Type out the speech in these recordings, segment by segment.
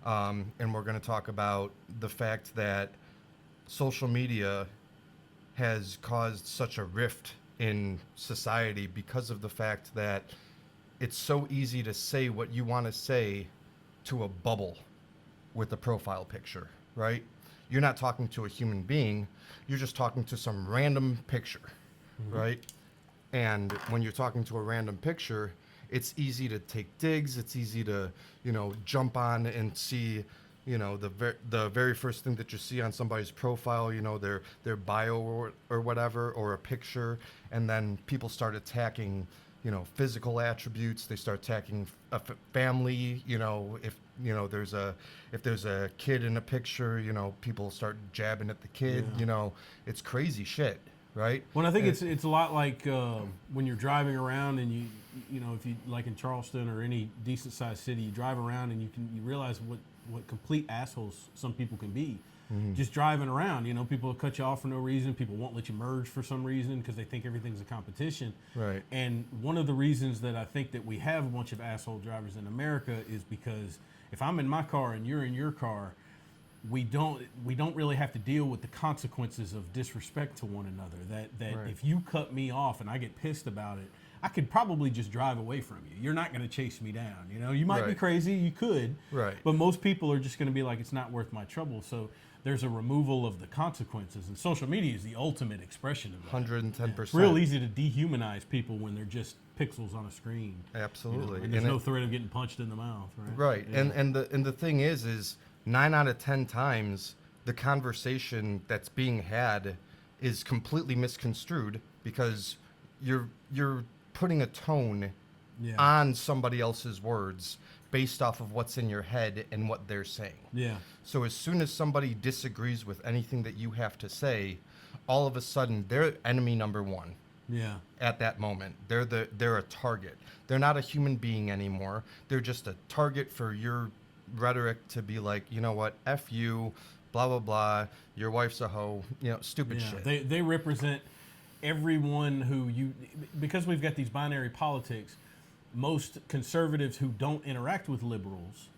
And we're going to talk about the fact that social media has caused such a rift in society because of the fact that it's so easy to say what you want to say to a bubble with a profile picture, right? You're not talking to a human being, you're just talking to some random picture, right? And when you're talking to a random picture, it's easy to take digs, it's easy to, jump on and see, the very first thing that you see on somebody's profile, their bio or whatever, or a picture, and then people start attacking, physical attributes. They start attacking family. If there's a kid in a picture, people start jabbing at the kid. Yeah. It's crazy shit, right? Well, I think it's a lot like when you're driving around and you know, if you like in Charleston or any decent sized city, you drive around and you realize what complete assholes some people can be. Just driving around, people will cut you off for no reason. People won't let you merge for some reason because they think everything's a competition. Right. And one of the reasons that I think that we have a bunch of asshole drivers in America is because if I'm in my car and you're in your car, we don't really have to deal with the consequences of disrespect to one another. That Right. if you cut me off and I get pissed about it, I could probably just drive away from you. You're not going to chase me down. You might be Right. crazy, you could, Right. but most people are just going to be like, it's not worth my trouble. So there's a removal of the consequences, and social media is the ultimate expression of that. 110%. It's real easy to dehumanize people when they're just pixels on a screen. Absolutely. And there's no threat of getting punched in the mouth, right? Right. Yeah. And the thing is 9 out of 10 times the conversation that's being had is completely misconstrued because you're putting a tone Yeah. on somebody else's words based off of what's in your head and what they're saying. Yeah. So as soon as somebody disagrees with anything that you have to say, all of a sudden they're enemy number one. Yeah. At that moment, they're a target. They're not a human being anymore. They're just a target for your rhetoric to be like, you know what, F you, blah blah blah. Your wife's a hoe. Stupid Yeah. shit. They represent everyone who because we've got these binary politics. Most conservatives who don't interact with liberals,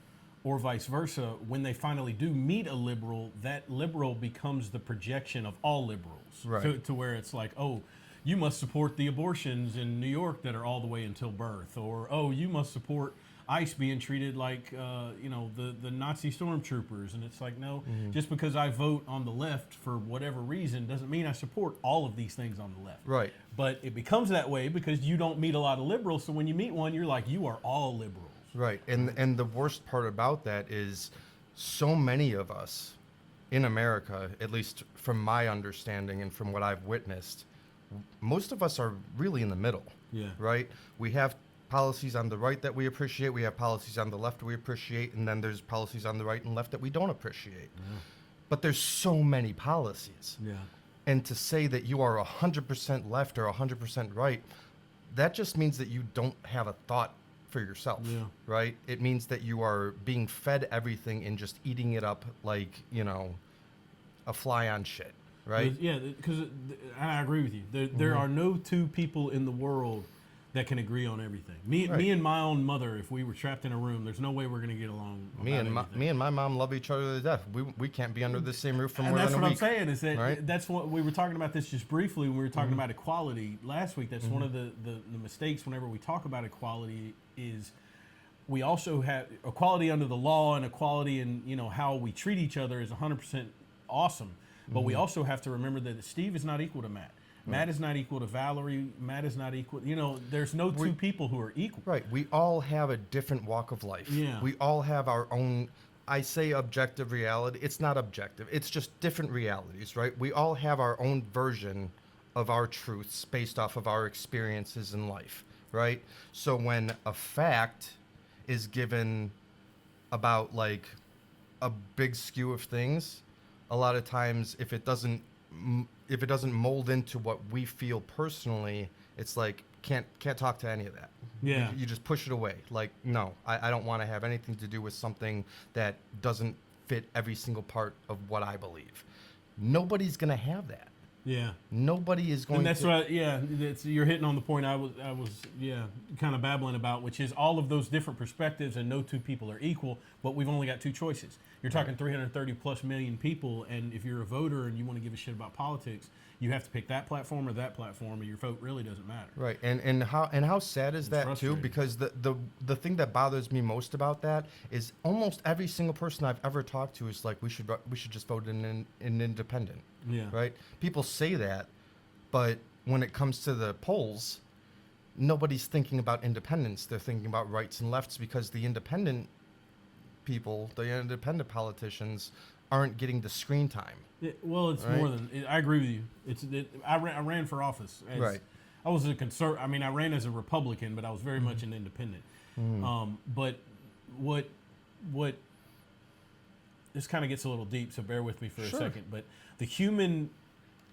or vice versa, when they finally do meet a liberal, that liberal becomes the projection of all liberals. Right. To where it's like, oh, you must support the abortions in New York that are all the way until birth, or oh, you must support ICE being treated like the Nazi stormtroopers. And it's like, no, just because I vote on the left for whatever reason doesn't mean I support all of these things on the left. Right. But it becomes that way because you don't meet a lot of liberals. So when you meet one, you're like, you are all liberals. Right. And the worst part about that is so many of us in America, at least from my understanding and from what I've witnessed, most of us are really in the middle. Yeah. Right? We have policies on the right that we appreciate, we have policies on the left we appreciate, and then there's policies on the right and left that we don't appreciate. But there's so many policies. Yeah. And to say that you are 100% left or 100% right, that just means that you don't have a thought for yourself. Yeah. Right? It means that you are being fed everything and just eating it up like, a fly on shit. Right? Yeah, because I agree with you. There are no two people in the world that can agree on everything. Me and my own mother, if we were trapped in a room, there's no way we're going to get along. Me and my mom love each other to death. We can't be under the same roof for more than a week. And that's what I'm saying is that right? that's what we were talking about this just briefly when we were talking about equality last week. That's one of the mistakes whenever we talk about equality is we also have equality under the law, and equality in how we treat each other is 100% awesome. But we also have to remember that Steve is not equal to Matt. Matt is not equal to Valerie. Matt is not equal. There's no two people who are equal. Right. We all have a different walk of life. Yeah. We all have our own, I say objective reality. It's not objective. It's just different realities, right? We all have our own version of our truths based off of our experiences in life, right? So when a fact is given about like a big skew of things, a lot of times if it doesn't mold into what we feel personally, it's like can't talk to any of that. Yeah. You just push it away. Like, no, I don't want to have anything to do with something that doesn't fit every single part of what I believe. Nobody's gonna have that. Yeah. Nobody is going And that's to. what, you're hitting on the point kind of babbling about, which is all of those different perspectives, and no two people are equal, but we've only got two choices. You're talking 330 plus million people, and if you're a voter and you want to give a shit about politics, you have to pick that platform or that platform, and your vote really doesn't matter. Right, and how sad is that too? frustrating. Because the thing that bothers me most about that is almost every single person I've ever talked to is like, we should just vote in an independent. Yeah. Right. People say that, but when it comes to the polls, nobody's thinking about independence. They're thinking about rights and lefts, because the independent people, the independent politicians, aren't getting the screen time. Well, it's Right. more than I agree with you. I ran for office. Right. I was a I mean, I ran as a Republican, but I was very much an independent. But what this kind of gets a little deep, so bear with me for Sure. a second. But the human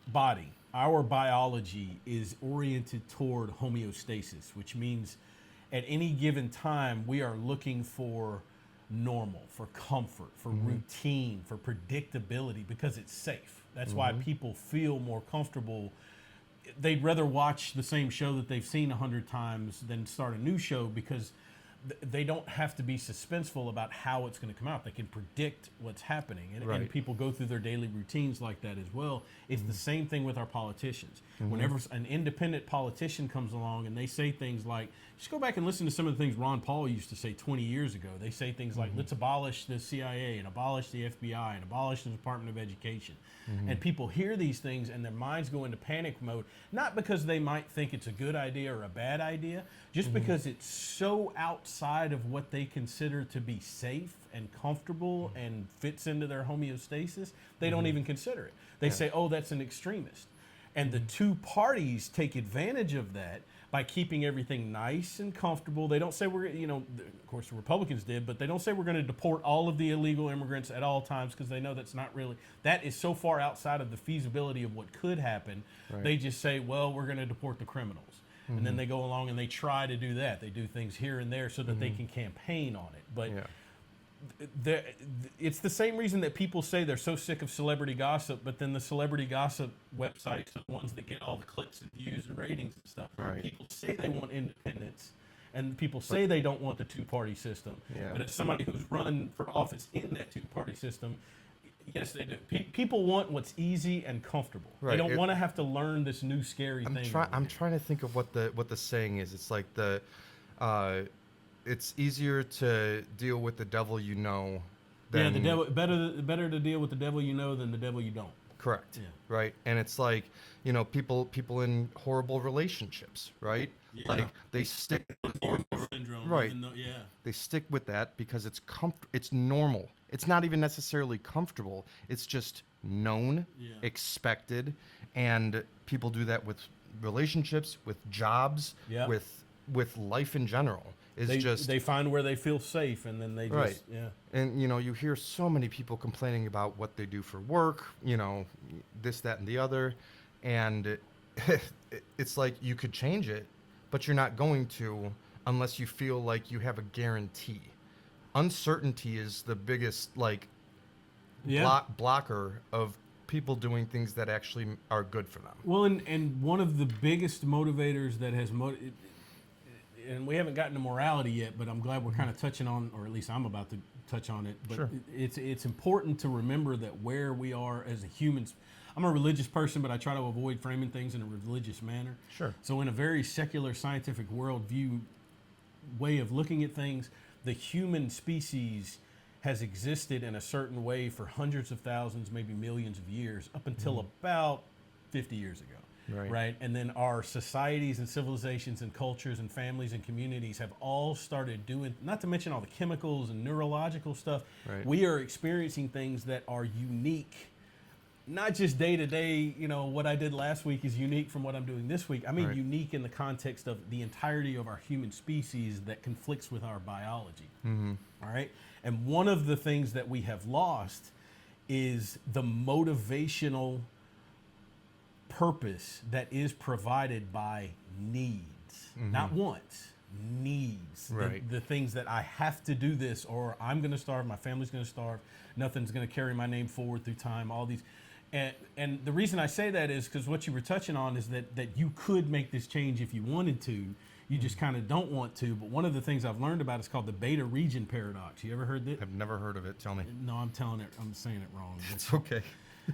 body, our biology, is oriented toward homeostasis, which means at any given time we are looking for normal, for comfort, for routine, for predictability, because it's safe. That's why people feel more comfortable. They'd rather watch the same show that they've seen 100 times than start a new show, because they don't have to be suspenseful about how it's going to come out. They can predict what's happening, and Right. people go through their daily routines like that as well. It's the same thing with our politicians. Whenever an independent politician comes along and they say things like, just go back and listen to some of the things Ron Paul used to say 20 years ago. They say things like, let's abolish the CIA and abolish the FBI and abolish the Department of Education. And people hear these things and their minds go into panic mode, not because they might think it's a good idea or a bad idea, just because it's so outside of what they consider to be safe and comfortable and fits into their homeostasis, they don't even consider it. They say, oh, that's an extremist. And the two parties take advantage of that by keeping everything nice and comfortable. They don't say of course the Republicans did, but they don't say we're going to deport all of the illegal immigrants at all times, because they know that's not really, that is so far outside of the feasibility of what could happen. Right. They just say, well, we're going to deport the criminals. And then they go along and they try to do that. They do things here and there so that they can campaign on it. But Yeah. it's the same reason that people say they're so sick of celebrity gossip, but then the celebrity gossip websites are the ones that get all the clicks and views and ratings and stuff. Right. People say they want independence, and people say they don't want the two-party system. Yeah. But as somebody who's run for office in that two-party system, yes, they do. People want what's easy and comfortable. They Right. don't want to have to learn this new scary I'm thing. I'm trying to think of what the saying is. It's like it's easier to deal with the devil you know than the devil better to deal with the devil you know than the devil you don't. correct. Yeah. Right. And it's like, people in horrible relationships, right? Yeah. Like they stick Syndrome, Right. even though- yeah. they stick with that because it's normal. It's not even necessarily comfortable. It's just known, Yeah. expected, and people do that with relationships, with jobs, Yeah. with life in general. Is They just they find where they feel safe, and then they just Right. yeah. And you hear so many people complaining about what they do for work, this, that, and the other, and it's like you could change it, but you're not going to unless you feel like you have a guarantee. Uncertainty is the biggest blocker of people doing things that actually are good for them. Well, and one of the biggest motivators that has and we haven't gotten to morality yet, but I'm glad we're kind of touching on, or at least I'm about to touch on it. But Sure. it's important to remember that where we are as a humans. I'm a religious person, but I try to avoid framing things in a religious manner. Sure. So in a very secular scientific worldview way of looking at things, the human species has existed in a certain way for hundreds of thousands, maybe millions of years, up until about 50 years ago. Right. And then our societies and civilizations and cultures and families and communities have all started doing, not to mention all the chemicals and neurological stuff. Right. We are experiencing things that are unique, not just day to day, what I did last week is unique from what I'm doing this week. I mean, Right. unique in the context of the entirety of our human species that conflicts with our biology. All right. And one of the things that we have lost is the motivational purpose that is provided by needs, not wants, needs. Right. The things that I have to do this, or I'm going to starve, my family's going to starve, nothing's going to carry my name forward through time, all these. And the reason I say that is because what you were touching on is that you could make this change if you wanted to. You just kind of don't want to. But one of the things I've learned about is called the beta region paradox. You ever heard that? I've never heard of it. Tell me. No, I'm saying it wrong. It's okay.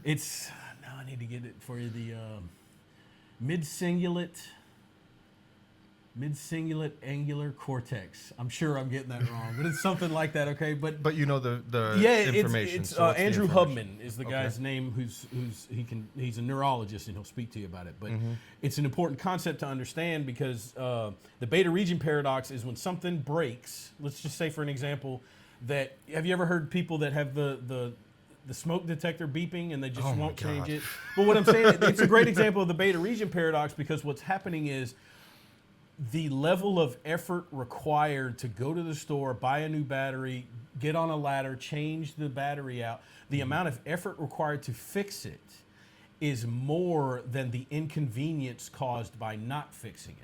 It's, now I need to get it for you. The mid-cingulate angular cortex. I'm sure I'm getting that wrong, but it's something like that. Okay, but you know the information. It's so what's the Andrew information? Hubman is the guy's name. He's a neurologist and he'll speak to you about it. But it's an important concept to understand because the beta region paradox is when something breaks. Let's just say, for an example, that have you ever heard people that have the smoke detector beeping and they just won't change it? But what I'm saying, it's a great example of the beta region paradox because what's happening is the level of effort required to go to the store, buy a new battery, get on a ladder, change the battery out, the amount of effort required to fix it is more than the inconvenience caused by not fixing it.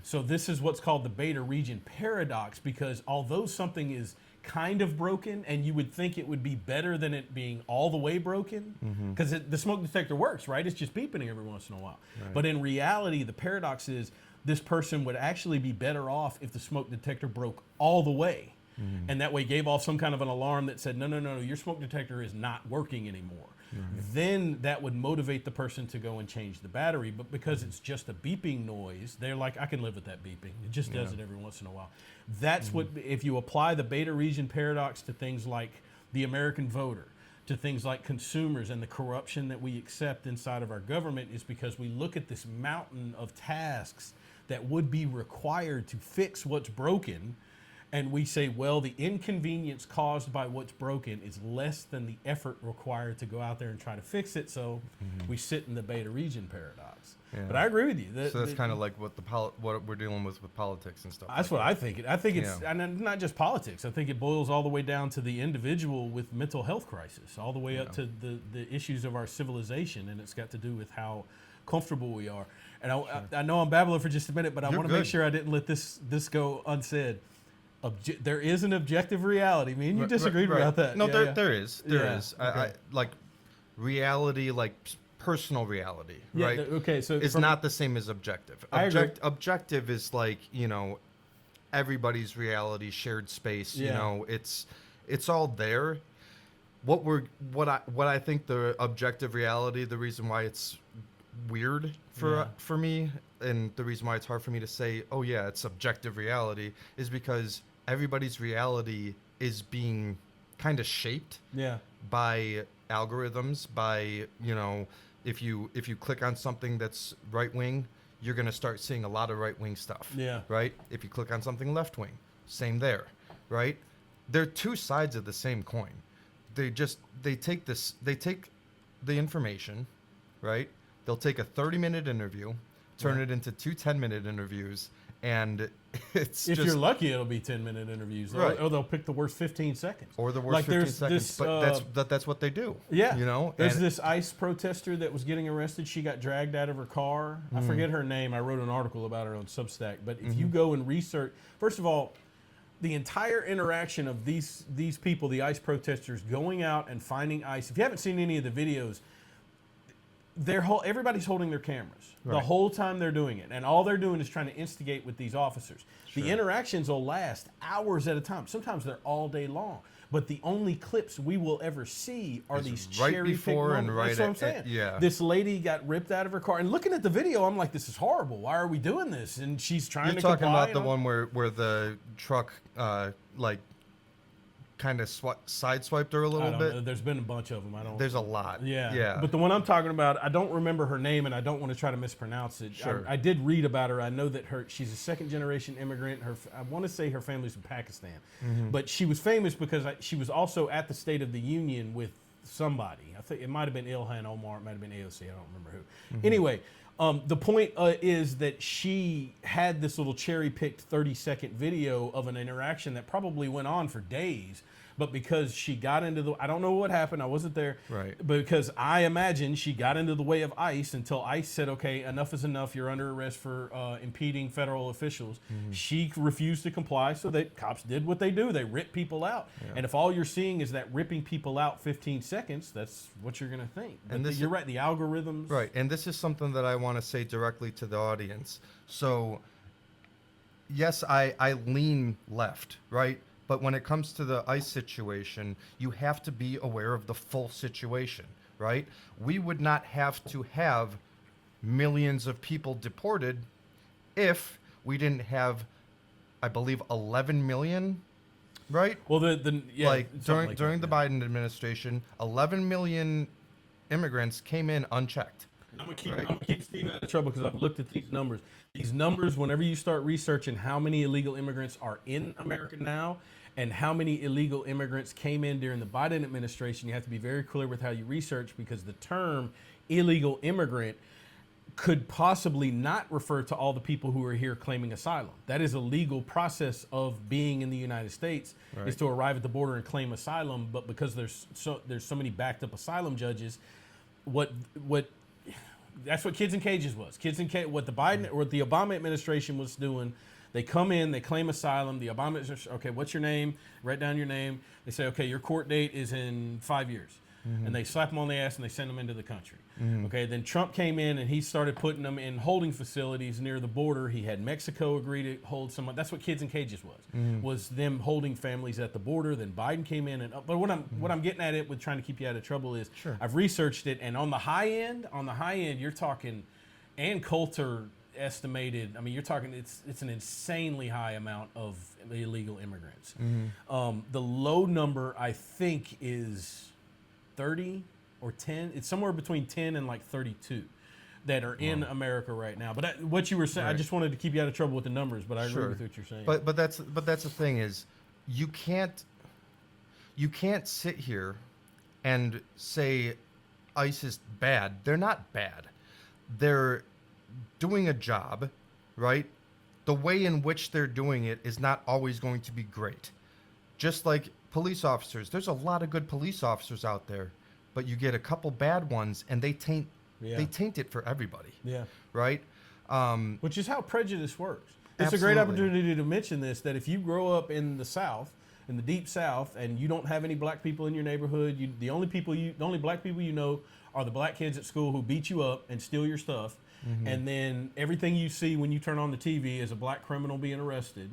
So this is what's called the beta region paradox because although something is kind of broken and you would think it would be better than it being all the way broken because the smoke detector works, right? It's just beeping every once in a while. Right. But in reality, the paradox is this person would actually be better off if the smoke detector broke all the way and that way gave off some kind of an alarm that said, no, your smoke detector is not working anymore. Then that would motivate the person to go and change the battery. But because it's just a beeping noise, they're like, I can live with that beeping. It just does it every once in a while. That's what, if you apply the beta region paradox to things like the American voter, to things like consumers and the corruption that we accept inside of our government, is because we look at this mountain of tasks that would be required to fix what's broken, and we say, well, the inconvenience caused by what's broken is less than the effort required to go out there and try to fix it, so we sit in the beta region paradox. Yeah. But I agree with you. So that's kind of like what what we're dealing with politics and stuff. That's like what I think. I think it's and not just politics. I think it boils all the way down to the individual with mental health crisis, all the way up to the issues of our civilization, and it's got to do with how comfortable we are. And I know I'm babbling for just a minute, but I want to make sure I didn't let this go unsaid. There is an objective reality. Me and you disagreed about that. No, there is. I like reality, like personal reality, right? Okay, so it's not the same as objective. I agree. Objective is like, everybody's reality, shared space. It's all there. What I think the objective reality, the reason why it's weird for me, and the reason why it's hard for me to say, oh yeah, it's objective reality, is because everybody's reality is being kind of shaped by algorithms, by if you click on something that's right wing, you're going to start seeing a lot of right wing stuff. Right? If you click on something left wing, same there. Right? They're two sides of the same coin. They take the information, right? They'll take a 30-minute interview, turn it into two 10-minute interviews, and it's if you're lucky, it'll be 10-minute interviews, right? Or they'll pick the worst 15 seconds, or the worst 15 seconds. But that's what they do. Yeah, There's this ICE protester that was getting arrested. She got dragged out of her car. I forget her name. I wrote an article about her on Substack. But if you go and research, first of all, the entire interaction of these people, the ICE protesters, going out and finding ICE. If you haven't seen any of the videos, everybody's holding their cameras the whole time they're doing it, and all they're doing is trying to instigate with these officers. Sure. The interactions will last hours at a time. Sometimes they're all day long. But the only clips we will ever see are these cherry-picked moments. That's what I'm saying. This lady got ripped out of her car, and looking at the video, I'm like, "This is horrible. Why are we doing this?" And she's trying to comply. You're talking about the one where the truck kind of sideswiped her a little bit. There's been a bunch of them. There's a lot. Yeah. But the one I'm talking about, I don't remember her name, and I don't want to try to mispronounce it. Sure. I did read about her. I know that she's a second-generation immigrant. I want to say her family's from Pakistan. But she was famous because she was also at the State of the Union with somebody. I think it might have been Ilhan Omar. It might have been AOC. I don't remember who. Anyway, the point is that she had this little cherry-picked 30-second video of an interaction that probably went on for days. but because she got into the, I don't know what happened, I wasn't there, Right. but because I imagine she got into the way of ICE until ICE said, okay, enough is enough, you're under arrest for impeding federal officials. She refused to comply, so that cops did what they do. They rip people out. And if all you're seeing is that ripping people out 15 seconds, that's what you're going to think. But And you're right, the algorithms. Right, and this is something that I want to say directly to the audience. So, yes, I lean left, right? But when it comes to the ICE situation, you have to be aware of the full situation, right? We would not have to have millions of people deported if we didn't have, I believe, 11 million, right? Well, yeah, Like something during that, the yeah. Biden administration, 11 million immigrants came in unchecked. I'm gonna keep Steve out of trouble because I've looked at these numbers. These numbers, whenever you start researching how many illegal immigrants are in America now and how many illegal immigrants came in during the Biden administration, you have to be very clear with how you research, because the term illegal immigrant could possibly not refer to all the people who are here claiming asylum. That is a legal process of being in the United States, is to arrive at the border and claim asylum. But because there's so many backed up asylum judges, what that's what Kids in Cages was. What the Biden or the Obama administration was doing, they come in, they claim asylum. The Obama administration, okay, what's your name? Write down your name. They say, okay, your court date is in 5 years. And they slap them on the ass and they send them into the country. Okay, then Trump came in and he started putting them in holding facilities near the border. He had Mexico agree to hold someone. That's what Kids in Cages was them holding families at the border. Then Biden came in, and but what I'm getting at it with trying to keep you out of trouble is, I've researched it, and on the high end, you're talking, Ann Coulter estimated, I mean, you're talking, it's an insanely high amount of illegal immigrants. The low number, I think, is 30 or 10. It's somewhere between 10 and like 32 that are in America right now. But what you were saying, I just wanted to keep you out of trouble with the numbers, but I agree with what you're saying. But that's the thing is, you can't sit here and say ICE is bad. They're not bad. They're doing a job, right? The way in which they're doing it is not always going to be great. Just like police officers, there's a lot of good police officers out there, but you get a couple bad ones and they taint it for everybody. Yeah. Right? Which is how prejudice works. It's a great opportunity to mention this, that if you grow up in the South, in the deep South, and you don't have any black people in your neighborhood, the only black people you know are the black kids at school who beat you up and steal your stuff. And then everything you see when you turn on the TV is a black criminal being arrested.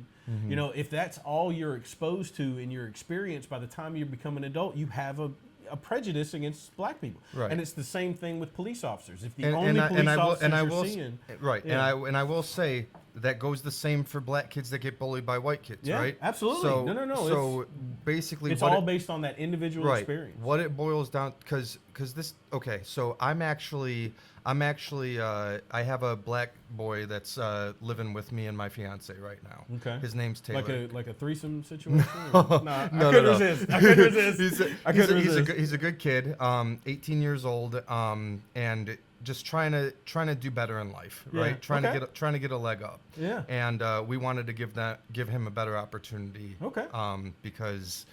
You know, if that's all you're exposed to in your experience, by the time you become an adult, you have a prejudice against black people. Right. And it's the same thing with police officers. If the And only police officers you're will, seeing... Right. Yeah. And I will say that goes the same for black kids that get bullied by white kids, Yeah, right? absolutely. So, No. So basically, It's all based on that individual experience. What it boils down, because this, okay, so I have a black boy that's living with me and my fiance right now. Okay. His name's Taylor. Like a threesome situation? Nah, No, I couldn't no. resist. I couldn't resist. He's a good kid, 18 years old, and just trying to do better in life, right? Yeah, Trying to get a leg up. Yeah. And we wanted to give him a better opportunity. Okay. Because,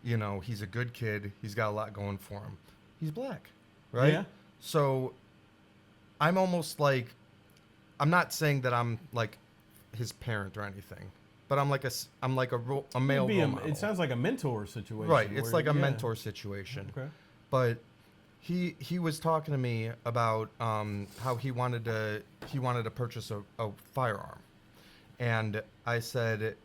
you know, he's a good kid. He's got a lot going for him. He's black, right? Yeah. So I'm almost like, I'm not saying that I'm like his parent or anything, but I'm like a male role model. It sounds like a mentor situation. Right. It's like a mentor situation. Okay. But he was talking to me about how he wanted to purchase a firearm, and I said,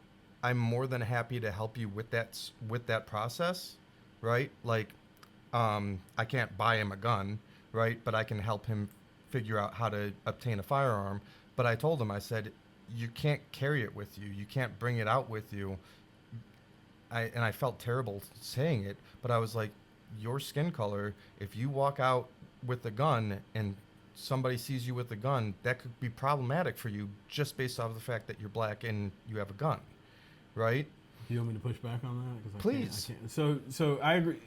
I'm more than happy to help you with that process, right? Like, I can't buy him a gun, right? But I can help him figure out how to obtain a firearm. But I told him, I said, you can't carry it with you. You can't bring it out with you. And I felt terrible saying it, but I was like, your skin color, if you walk out with a gun and somebody sees you with a gun, that could be problematic for you just based off the fact that you're black and you have a gun, right? Do you want me to push back on that? 'Cause Please. I can't. So I agree.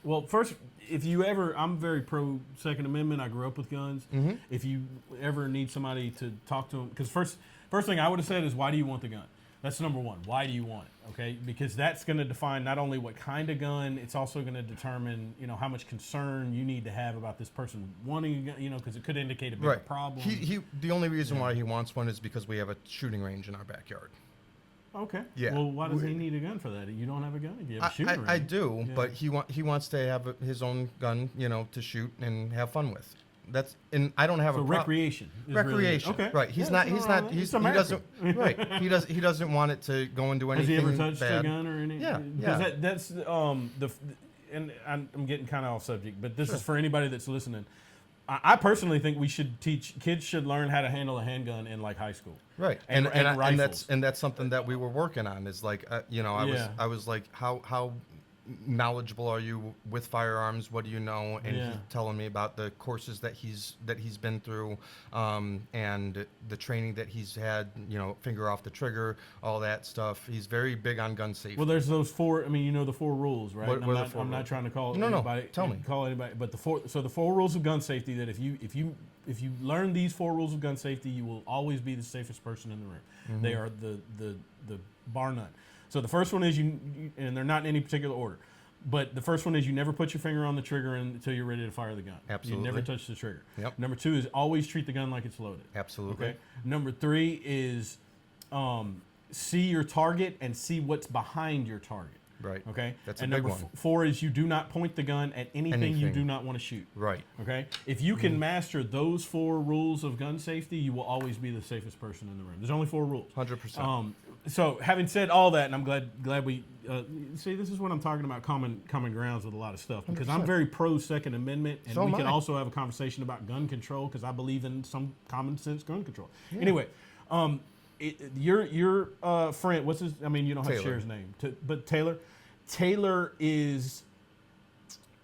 Well, first, I'm very pro Second Amendment. I grew up with guns. Mm-hmm. If you ever need somebody to talk to them, because first thing I would have said is, why do you want the gun? That's number one. Why do you want it? Okay, because that's going to define not only what kind of gun, it's also going to determine, how much concern you need to have about this person wanting a gun, because it could indicate a bigger problem. The only reason why he wants one is because we have a shooting range in our backyard. Okay. Yeah. Well, why does he need a gun for that? You don't have a gun if you have a shooting range. I do, but he wants to have his own gun, to shoot and have fun with. And I don't have recreation. Recreation. Really, okay. Right. He doesn't want it to go into anything. Has he ever touched bad. a gun or anything? Yeah. That's and I'm getting kind of off subject, but this is for anybody that's listening. I personally think kids should learn how to handle a handgun in like high school. Right. And that's something that we were working on is like, I was like, how knowledgeable are you with firearms? What do you know? And he's telling me about the courses that he's been through, and the training that he's had. Finger off the trigger, all that stuff. He's very big on gun safety. Well, there's those four. I mean, the 4 rules, right? I'm not trying to call anybody. Tell me. Call anybody. But the 4 rules of gun safety. That if you learn these 4 rules of gun safety, you will always be the safest person in the room. Mm-hmm. They are the bar none. So the first one is and they're not in any particular order, but the first one is you never put your finger on the trigger until you're ready to fire the gun. Absolutely. You never touch the trigger. Yep. Number 2 is always treat the gun like it's loaded. Absolutely. Okay. Number 3 is see your target and see what's behind your target. Right. Okay. That's and a big number one. 4 is you do not point the gun at anything you do not want to shoot. Right. Okay. If you can master those 4 rules of gun safety, you will always be the safest person in the room. There's only 4 rules. 100%. So having said all that, and I'm glad we see, this is what I'm talking about, common grounds with a lot of stuff, because 100%. I'm very pro Second Amendment, and we can also have a conversation about gun control, because I believe in some common sense gun control. Yeah. Anyway, your friend, what's his? I mean, you don't have to share his name, but Taylor is.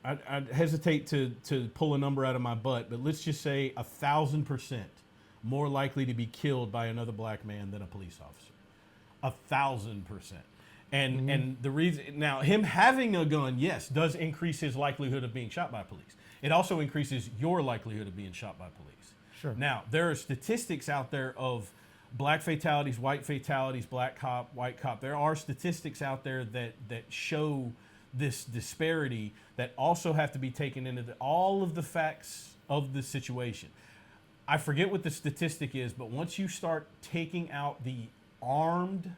I'd hesitate to pull a number out of my butt, but let's just say 1,000% more likely to be killed by another black man than a police officer. 1,000%. And the reason now, him having a gun, yes, does increase his likelihood of being shot by police. It also increases your likelihood of being shot by police. Sure. Now, there are statistics out there of black fatalities, white fatalities, black cop, white cop. There are statistics out there that show this disparity that also have to be taken into all of the facts of the situation. I forget what the statistic is, but once you start taking out the armed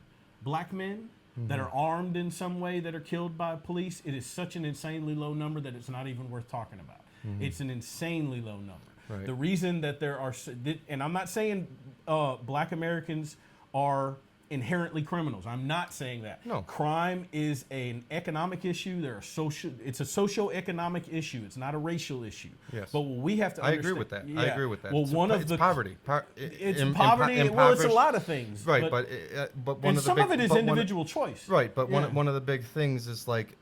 black men that are armed in some way that are killed by police, it is such an insanely low number that it's not even worth talking about. It's an insanely low number. Right. The reason that there are, and I'm not saying black Americans are inherently criminals. I'm not saying that. No. Crime is an economic issue. It's a socio-economic issue. It's not a racial issue. Yes. But what we have to understand. I agree with that. Well, it's poverty. It's poverty. Well, it's a lot of things. Right, but one of the some big, of it is individual choice. Right, but one of the big things is like,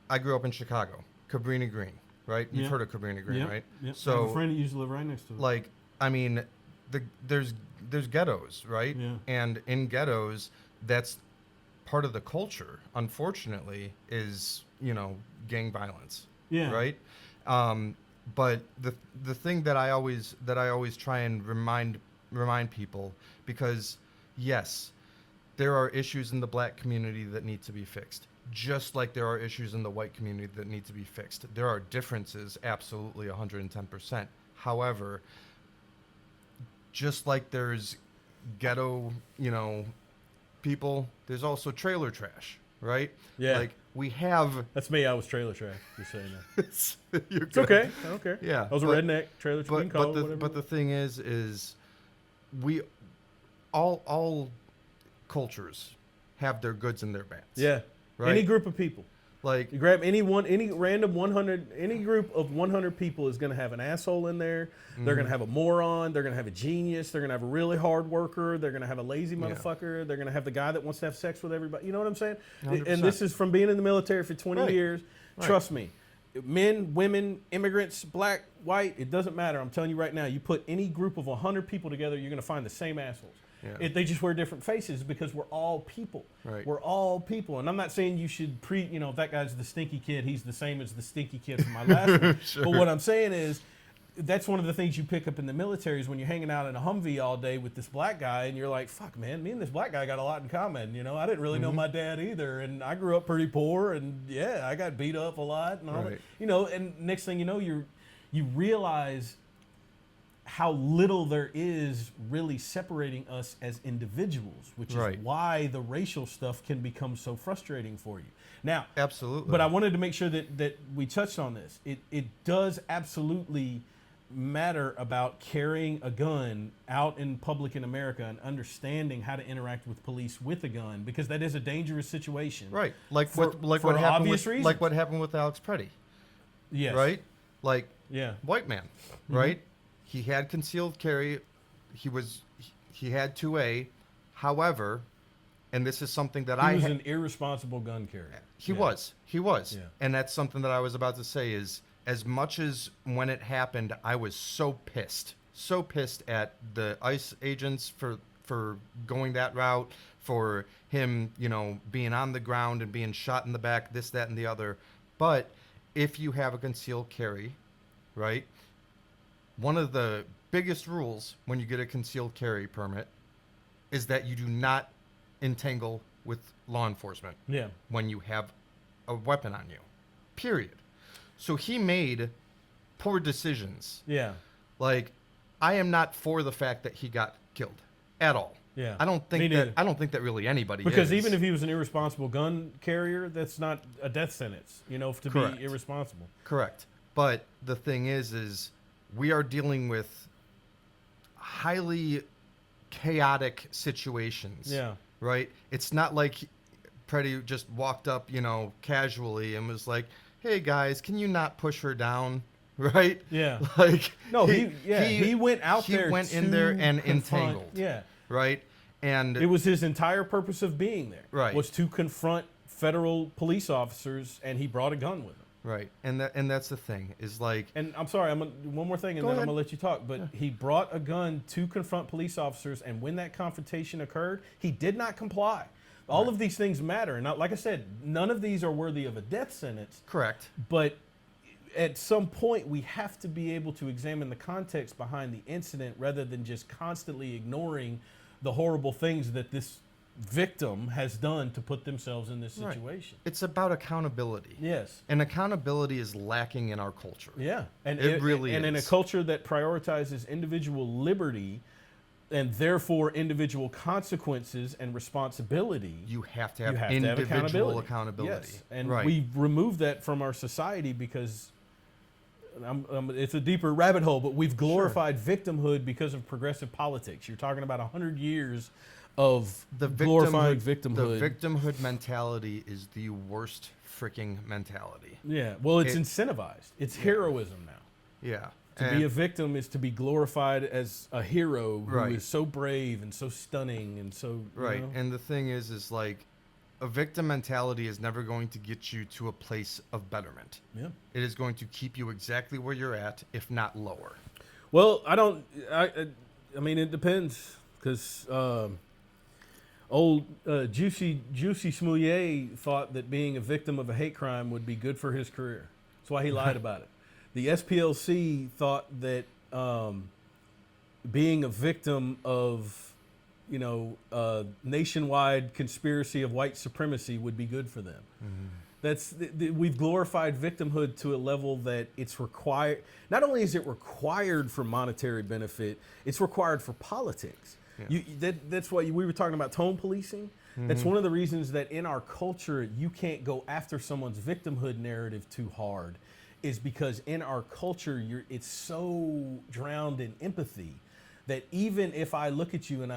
I grew up in Chicago, Cabrini Green, right? You've heard of Cabrini Green, right? Yep. So I have a friend that used to live right next to it. Like, I mean, there's ghettos, right? Yeah. And in ghettos, that's part of the culture, unfortunately, is, gang violence. Yeah. Right? But the thing that I always try and remind people, because yes, there are issues in the black community that need to be fixed, just like there are issues in the white community that need to be fixed. There are differences, absolutely 110%. However, just like there's ghetto, people, there's also trailer trash, right? Yeah. Like we have. That's me. I was trailer trash. Just saying that. You're it's okay. I don't care. Yeah. I was a redneck trailer trash. But the thing is we all cultures have their goods and their bads. Yeah. Right? Any group of people. Like you grab any random 100, any group of 100 people is going to have an asshole in there. They're going to have a moron. They're going to have a genius. They're going to have a really hard worker. They're going to have a lazy motherfucker. They're going to have the guy that wants to have sex with everybody. You know what I'm saying? 100%. And this is from being in the military for 20 years. Right. Trust me. Men, women, immigrants, black, white, it doesn't matter. I'm telling you right now, you put any group of 100 people together, you're going to find the same assholes. Yeah. They just wear different faces because we're all people. Right. We're all people. And I'm not saying you should if that guy's the stinky kid, he's the same as the stinky kid from my last one. Sure. But what I'm saying is that's one of the things you pick up in the military is when you're hanging out in a Humvee all day with this black guy and you're like, fuck, man, me and this black guy got a lot in common. You know, I didn't really know my dad either. And I grew up pretty poor and yeah, I got beat up a lot and all that. You know, and next thing you know, you realize how little there is really separating us as individuals, which is why the racial stuff can become so frustrating for you. Now, absolutely. But I wanted to make sure that we touched on this. It does absolutely matter about carrying a gun out in public in America and understanding how to interact with police with a gun, because that is a dangerous situation. Right. Like for what happened obvious with, reasons. like what happened with Alex Preddy. Yes. Right? Like yeah. white man, right? He had concealed carry. He had 2A. However, and this is something that he was an irresponsible gun carrier. He was. Yeah. And that's something that I was about to say is, as much as when it happened, I was so pissed at the ICE agents for going that route, for him, you know, being on the ground and being shot in the back, this, that, and the other. But if you have a concealed carry, right, one of the biggest rules when you get a concealed carry permit is that you do not entangle with law enforcement when you have a weapon on you, period. So he made poor decisions. Yeah. Like, I am not for the fact that he got killed at all. Yeah. I don't think that really anybody because is. even if he was an irresponsible gun carrier, that's not a death sentence, you know, to be irresponsible. Correct. But the thing is we are dealing with highly chaotic situations. Yeah. Right? It's not like Preddy just walked up, you know, casually and was like, hey guys, can you not push her down? Right? Yeah. Like, no, he went out there. He went in there and confront, entangled. Yeah. Right? And it was his entire purpose of being there. Right. Was to confront federal police officers, and he brought a gun with him. Right. And that's the thing, is like, and I'm sorry, one more thing and then I'm gonna let you talk. But he brought a gun to confront police officers, and when that confrontation occurred, he did not comply. All of these things matter. And like I said, none of these are worthy of a death sentence. Correct. But at some point, we have to be able to examine the context behind the incident rather than just constantly ignoring the horrible things that this victim has done to put themselves in this situation. Right. It's about accountability. Yes. And accountability is lacking in our culture. Yeah. And it really is. And in a culture that prioritizes individual liberty and therefore individual consequences and responsibility, you have to have individual accountability. Yes. And we've removed that from our society because it's a deeper rabbit hole, but we've glorified victimhood because of progressive politics. You're talking about 100 years of glorifying victimhood. The victimhood mentality is the worst freaking mentality. Yeah. Well, it's incentivized. It's heroism now. Yeah. To be a victim is to be glorified as a hero who is so brave and so stunning and so... Right. And the thing is like, a victim mentality is never going to get you to a place of betterment. Yeah. It is going to keep you exactly where you're at, if not lower. Well, I mean, it depends, because old Juicy Smouillet thought that being a victim of a hate crime would be good for his career. That's why he lied about it. The SPLC thought that being a victim of, you know, a nationwide conspiracy of white supremacy would be good for them. Mm-hmm. We've glorified victimhood to a level that it's required. Not only is it required for monetary benefit, it's required for politics. Yeah. That's why we were talking about tone policing. Mm-hmm. That's one of the reasons that in our culture you can't go after someone's victimhood narrative too hard, is because in our culture it's so drowned in empathy that even if I look at you and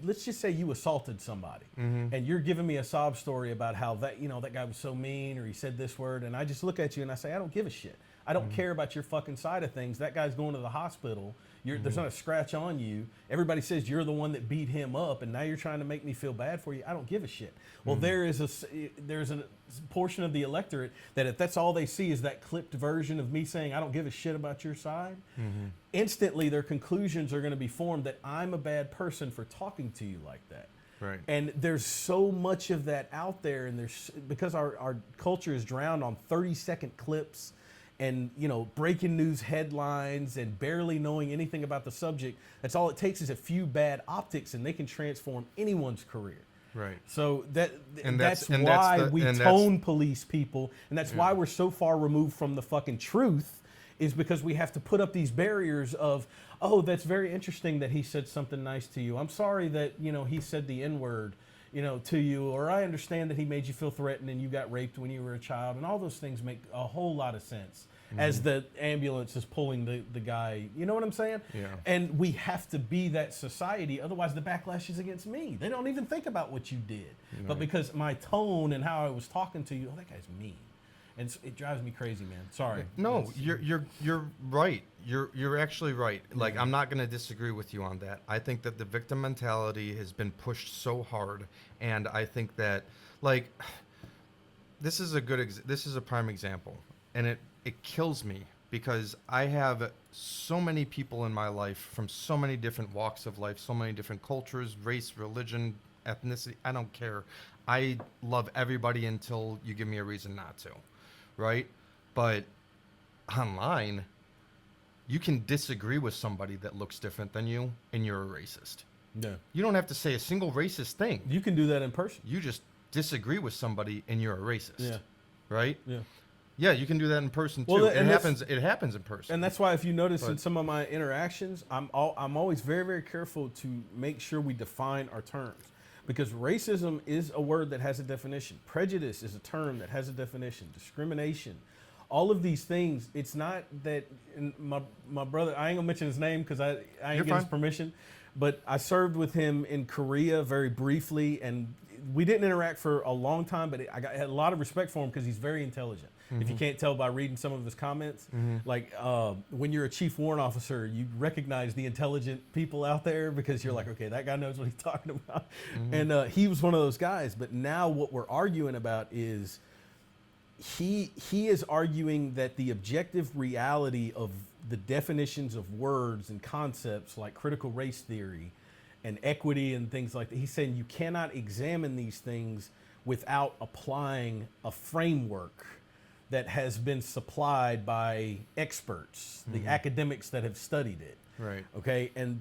let's just say you assaulted somebody, and you're giving me a sob story about how that guy was so mean or he said this word, and I just look at you and I say, I don't give a shit. I don't care about your fucking side of things. That guy's going to the hospital. There's not a scratch on you. Everybody says you're the one that beat him up, and now you're trying to make me feel bad for you. I don't give a shit. Well, there's a portion of the electorate that if that's all they see is that clipped version of me saying I don't give a shit about your side, instantly their conclusions are going to be formed that I'm a bad person for talking to you like that. Right. And there's so much of that out there, and because our culture is drowned on 30-second clips and breaking news headlines and barely knowing anything about the subject. That's all it takes is a few bad optics, and they can transform anyone's career. Right. So And that's that's why the- we and tone police people, and that's Yeah. why we're so far removed from the fucking truth, is because we have to put up these barriers of, oh, that's very interesting that he said something nice to you. I'm sorry that he said the N-word to you, or I understand that he made you feel threatened and you got raped when you were a child, and all those things make a whole lot of sense as the ambulance is pulling the guy. You know what I'm saying? Yeah. And we have to be that society, otherwise the backlash is against me. They don't even think about what you did. But because my tone and how I was talking to you, oh, that guy's mean. And it drives me crazy, man. Sorry. No, you're right. You're actually right. Like, I'm not going to disagree with you on that. I think that the victim mentality has been pushed so hard, and I think that, like, this is a prime example, and it kills me because I have so many people in my life from so many different walks of life, so many different cultures, race, religion, ethnicity. I don't care. I love everybody until you give me a reason not to. Right? But online, you can disagree with somebody that looks different than you, and you're a racist. Yeah. You don't have to say a single racist thing. You can do that in person. You just disagree with somebody, and you're a racist. Yeah. Right? Yeah. Yeah, you can do that in person too. Well, It happens in person. And that's why, if you notice in some of my interactions, I'm always very, very careful to make sure we define our terms. Because racism is a word that has a definition. Prejudice is a term that has a definition. Discrimination. All of these things, it's not that my brother, I ain't gonna mention his name because I ain't get his permission, but I served with him in Korea very briefly, and we didn't interact for a long time, but I had a lot of respect for him because he's very intelligent. If you can't tell by reading some of his comments, like when you're a chief warrant officer, you recognize the intelligent people out there because you're like, okay, that guy knows what he's talking about. And he was one of those guys. But now what we're arguing about is he is arguing that the objective reality of the definitions of words and concepts like critical race theory and equity and things like that, he's saying you cannot examine these things without applying a framework that has been supplied by experts, the academics that have studied it. Right. Okay. And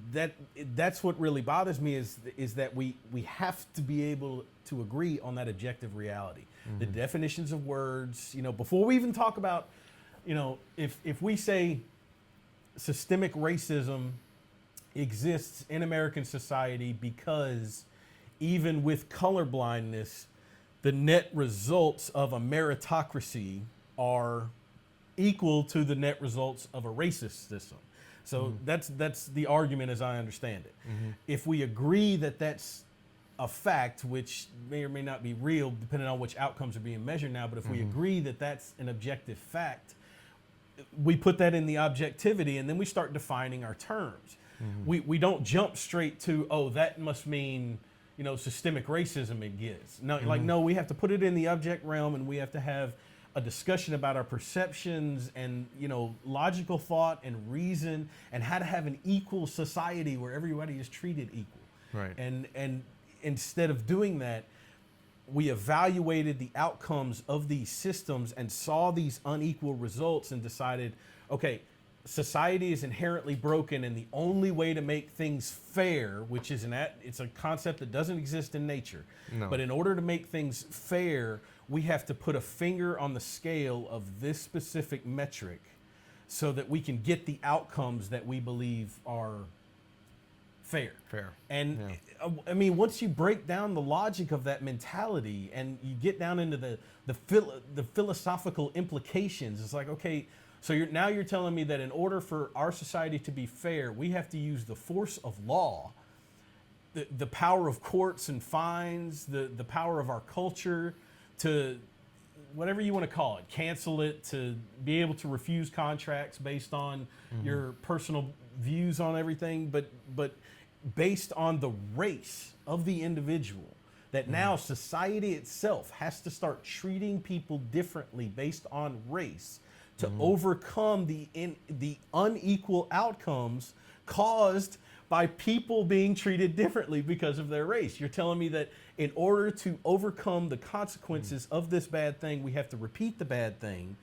that's what really bothers me is that we have to be able to agree on that objective reality. The definitions of words, before we even talk about, if we say systemic racism exists in American society because even with color blindness, the net results of a meritocracy are equal to the net results of a racist system. So that's the argument as I understand it. If we agree that that's a fact, which may or may not be real depending on which outcomes are being measured now, but if we agree that that's an objective fact, we put that in the objectivity and then we start defining our terms. We don't jump straight to, oh, that must mean systemic racism exists. No, no, we have to put it in the object realm, and we have to have a discussion about our perceptions and logical thought and reason and how to have an equal society where everybody is treated equal. Right. And instead of doing that, we evaluated the outcomes of these systems and saw these unequal results and decided, okay, society is inherently broken, and the only way to make things fair, which is it's a concept that doesn't exist in nature, but in order to make things fair, we have to put a finger on the scale of this specific metric so that we can get the outcomes that we believe are fair. And I mean, once you break down the logic of that mentality and you get down into the philosophical implications, it's like, okay, so you're telling me that in order for our society to be fair, we have to use the force of law, the power of courts and fines, the power of our culture to, whatever you want to call it, cancel it, to be able to refuse contracts based on your personal views on everything, but based on the race of the individual. That now society itself has to start treating people differently based on race to overcome the unequal outcomes caused by people being treated differently because of their race. You're telling me that in order to overcome the consequences of this bad thing, we have to repeat the bad thing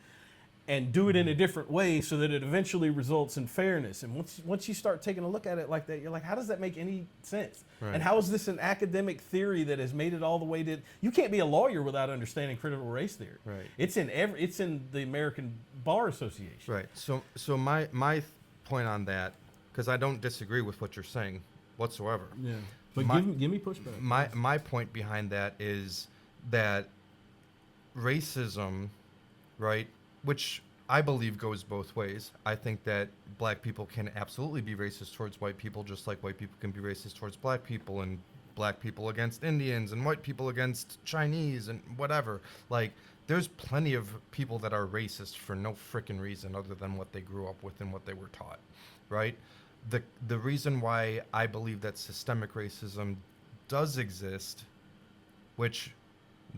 and do it in a different way so that it eventually results in fairness. And once you start taking a look at it like that, you're like, how does that make any sense? Right. And how is this an academic theory that has made it all the way to? You can't be a lawyer without understanding critical race theory. Right. It's in the American Bar Association. Right. So my point on that, because I don't disagree with what you're saying whatsoever. Yeah. But give me pushback. My point behind that is that racism, right, which I believe goes both ways. I think that black people can absolutely be racist towards white people, just like white people can be racist towards black people, and black people against Indians, and white people against Chinese, and whatever. Like, there's plenty of people that are racist for no freaking reason other than what they grew up with and what they were taught, right? The reason why I believe that systemic racism does exist, which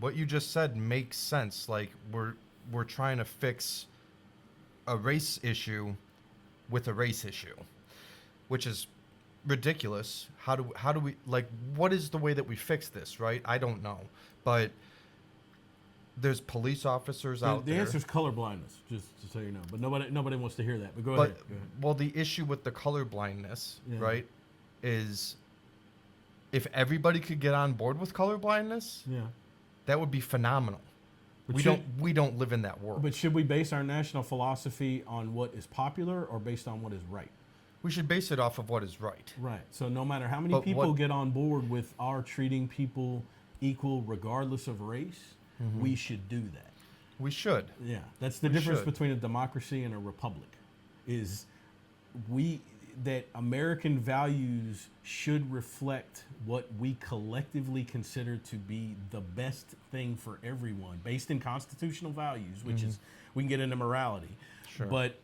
what you just said makes sense. Like, we're trying to fix a race issue with a race issue, which is ridiculous. How do we, like, what is the way that we fix this, right? I don't know. But there's police officers out there. The answer is colorblindness, just so you know. But nobody wants to hear that. But go ahead. Well, the issue with the colorblindness, Yeah. right, is if everybody could get on board with colorblindness, Yeah. that would be phenomenal. But We don't live in that world. But should we base our national philosophy on what is popular or based on what is right? We should base it off of what is right. Right. So no matter how many But people get on board with our treating people equal regardless of race, we should do that. We should. Yeah. That's the We difference should. between a democracy and a republic. Is that American values should reflect what we collectively consider to be the best thing for everyone, based in constitutional values, which is, we can get into morality, Sure. but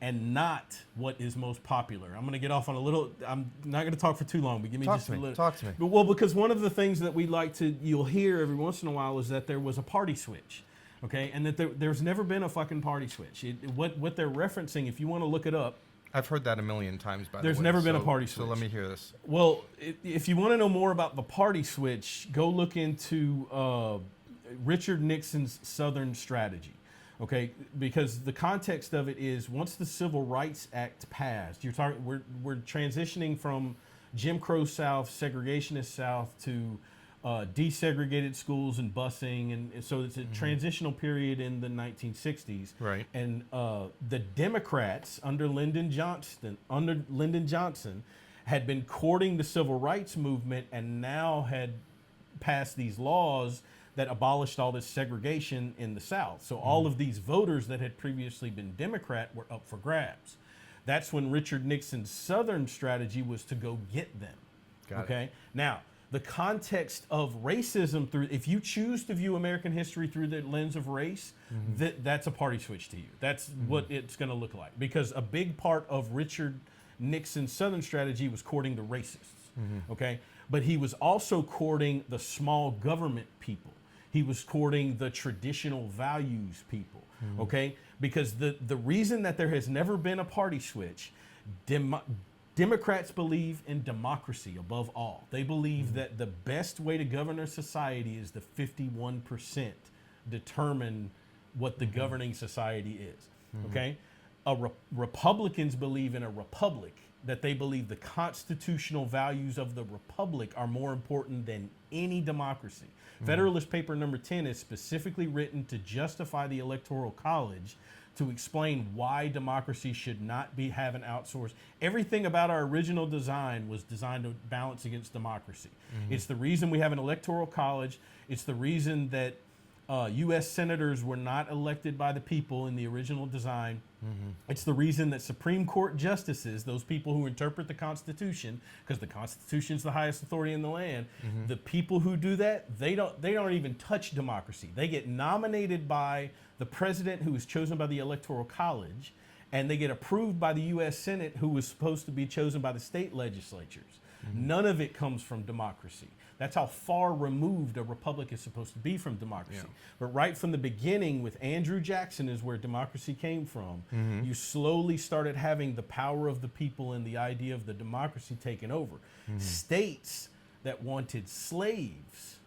and not what is most popular. I'm going to get off on a little. I'm not going to talk for too long, but give me Talk just to a me. little. Talk to me. Well, because one of the things that we like to, you'll hear every once in a while, is that there was a party switch. Okay, and that there's never been a fucking party switch. What they're referencing, if you want to look it up, I've heard that a million times, by the way. There's never been a So- party So switch. let me hear this. well, if you want to know more about the party switch, go look into Richard Nixon's Southern strategy. Okay, because the context of it is, once the Civil Rights Act passed, we're transitioning from Jim Crow South, segregationist South, to desegregated schools and busing, and so it's a transitional period in the 1960s. Right. And the Democrats under Lyndon Johnson had been courting the civil rights movement, and now had passed these laws that abolished all this segregation in the South. So all of these voters that had previously been Democrat were up for grabs. That's when Richard Nixon's Southern strategy was to go get them. Got okay? Now, the context of racism, if you choose to view American history through the lens of race, that's a party switch to you. That's what it's going to look like. Because a big part of Richard Nixon's Southern strategy was courting the racists. Okay? But he was also courting the small government people. He was courting the traditional values people, okay? Because the reason that there has never been a party switch, Democrats believe in democracy above all. They believe that the best way to govern our society is the 51% determine what the governing society is, okay? Republicans believe in a republic, that they believe the constitutional values of the republic are more important than any democracy. Federalist Paper number 10 is specifically written to justify the Electoral College, to explain why democracy should not have an outsourced. Everything about our original design was designed to balance against democracy. It's the reason we have an Electoral College. It's the reason that U.S. senators were not elected by the people in the original design. It's the reason that Supreme Court justices, those people who interpret the Constitution, because the Constitution is the highest authority in the land, the people who do that, they don't even touch democracy. They get nominated by the president, who is chosen by the Electoral College, and they get approved by the U.S. Senate, who was supposed to be chosen by the state legislatures. None of it comes from democracy. That's how far removed a republic is supposed to be from democracy. Yeah. But right from the beginning, with Andrew Jackson is where democracy came from. You slowly started having the power of the people and the idea of the democracy taken over. States that wanted slaves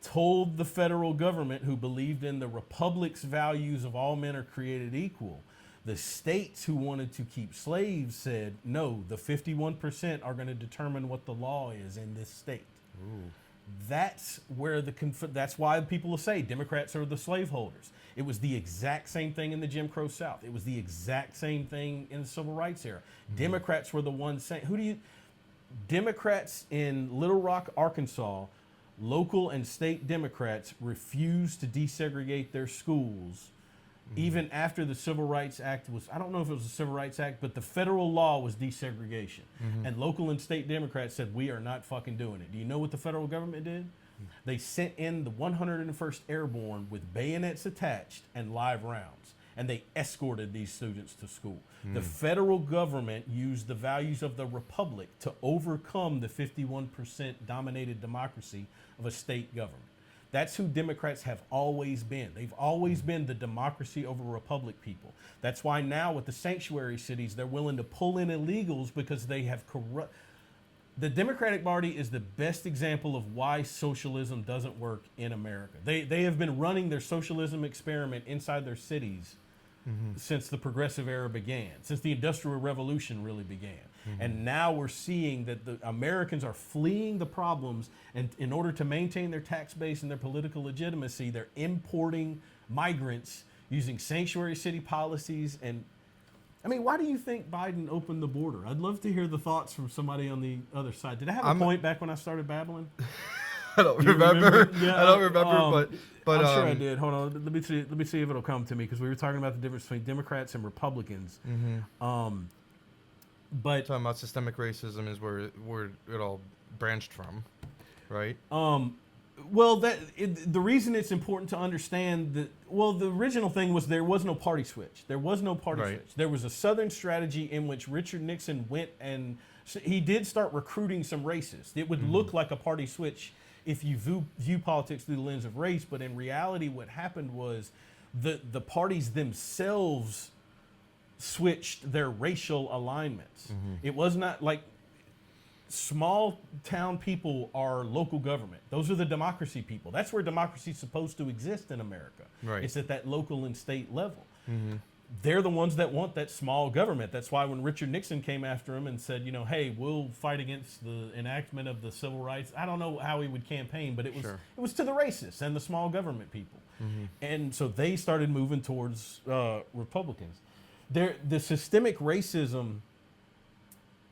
told the federal government, who believed in the republic's values of all men are created equal. The states who wanted to keep slaves said, no, the 51% are going to determine what the law is in this state. Ooh. That's where that's why people will say Democrats are the slaveholders. It was the exact same thing in the Jim Crow South. It was the exact same thing in the Civil Rights era. Democrats were the ones saying, Democrats in Little Rock, Arkansas, local and state Democrats refused to desegregate their schools even after the Civil Rights Act was, I don't know if it was the Civil Rights Act, but the federal law was desegregation. And local and state Democrats said, we are not fucking doing it. Do you know what the federal government did? They sent in the 101st Airborne with bayonets attached and live rounds. And they escorted these students to school. The federal government used the values of the republic to overcome the 51% dominated democracy of a state government. That's who Democrats have always been. They've always been the democracy over republic people. That's why now with the sanctuary cities, they're willing to pull in illegals because they have corrupt. The Democratic Party is the best example of why socialism doesn't work in America. They have been running their socialism experiment inside their cities since the progressive era began, since the Industrial Revolution really began. And now we're seeing that the Americans are fleeing the problems, and in order to maintain their tax base and their political legitimacy, they're importing migrants using sanctuary city policies. And I mean, why do you think Biden opened the border? I'd love to hear the thoughts from somebody on the other side. Did I have a point back when I started babbling? I don't remember. Yeah, I don't remember, but I'm sure I did. Hold on, let me see if it'll come to me, because we were talking about the difference between Democrats and Republicans. But talking about systemic racism is where it all branched from, right? Well, the reason it's important to understand that, the original thing was there was no party switch. There was no party switch. There was a Southern strategy in which Richard Nixon went and he did start recruiting some racists. It would look like a party switch if you view politics through the lens of race, but in reality what happened was the parties themselves switched their racial alignments. It was not like small town people are local government. Those are the democracy people. That's where democracy is supposed to exist in America. Right. It's at that local and state level. They're the ones that want that small government. That's why when Richard Nixon came after him and said, hey, we'll fight against the enactment of the civil rights. I don't know how he would campaign, but it was to the racists and the small government people. And so they started moving towards Republicans. The systemic racism,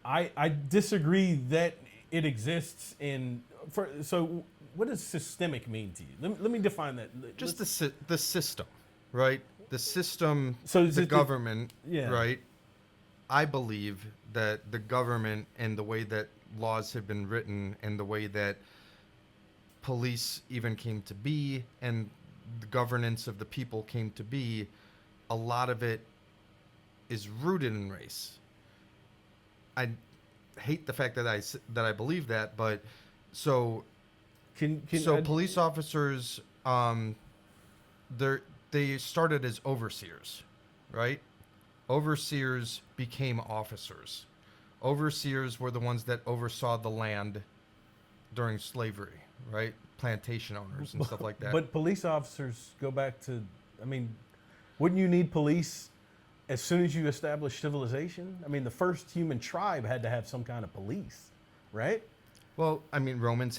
I disagree that it exists so what does systemic mean to you? Let me define that. Just the system, right? The system, so the government, right? I believe that the government and the way that laws have been written and the way that police even came to be and the governance of the people came to be, a lot of it is rooted in race. I hate the fact that I believe that, but so police officers, they started as overseers, right? Overseers became officers. Overseers were the ones that oversaw the land during slavery, right? Plantation owners and stuff like that. But police officers go back to, wouldn't you need police as soon as you establish civilization? The first human tribe had to have some kind of police, right? Well, Romans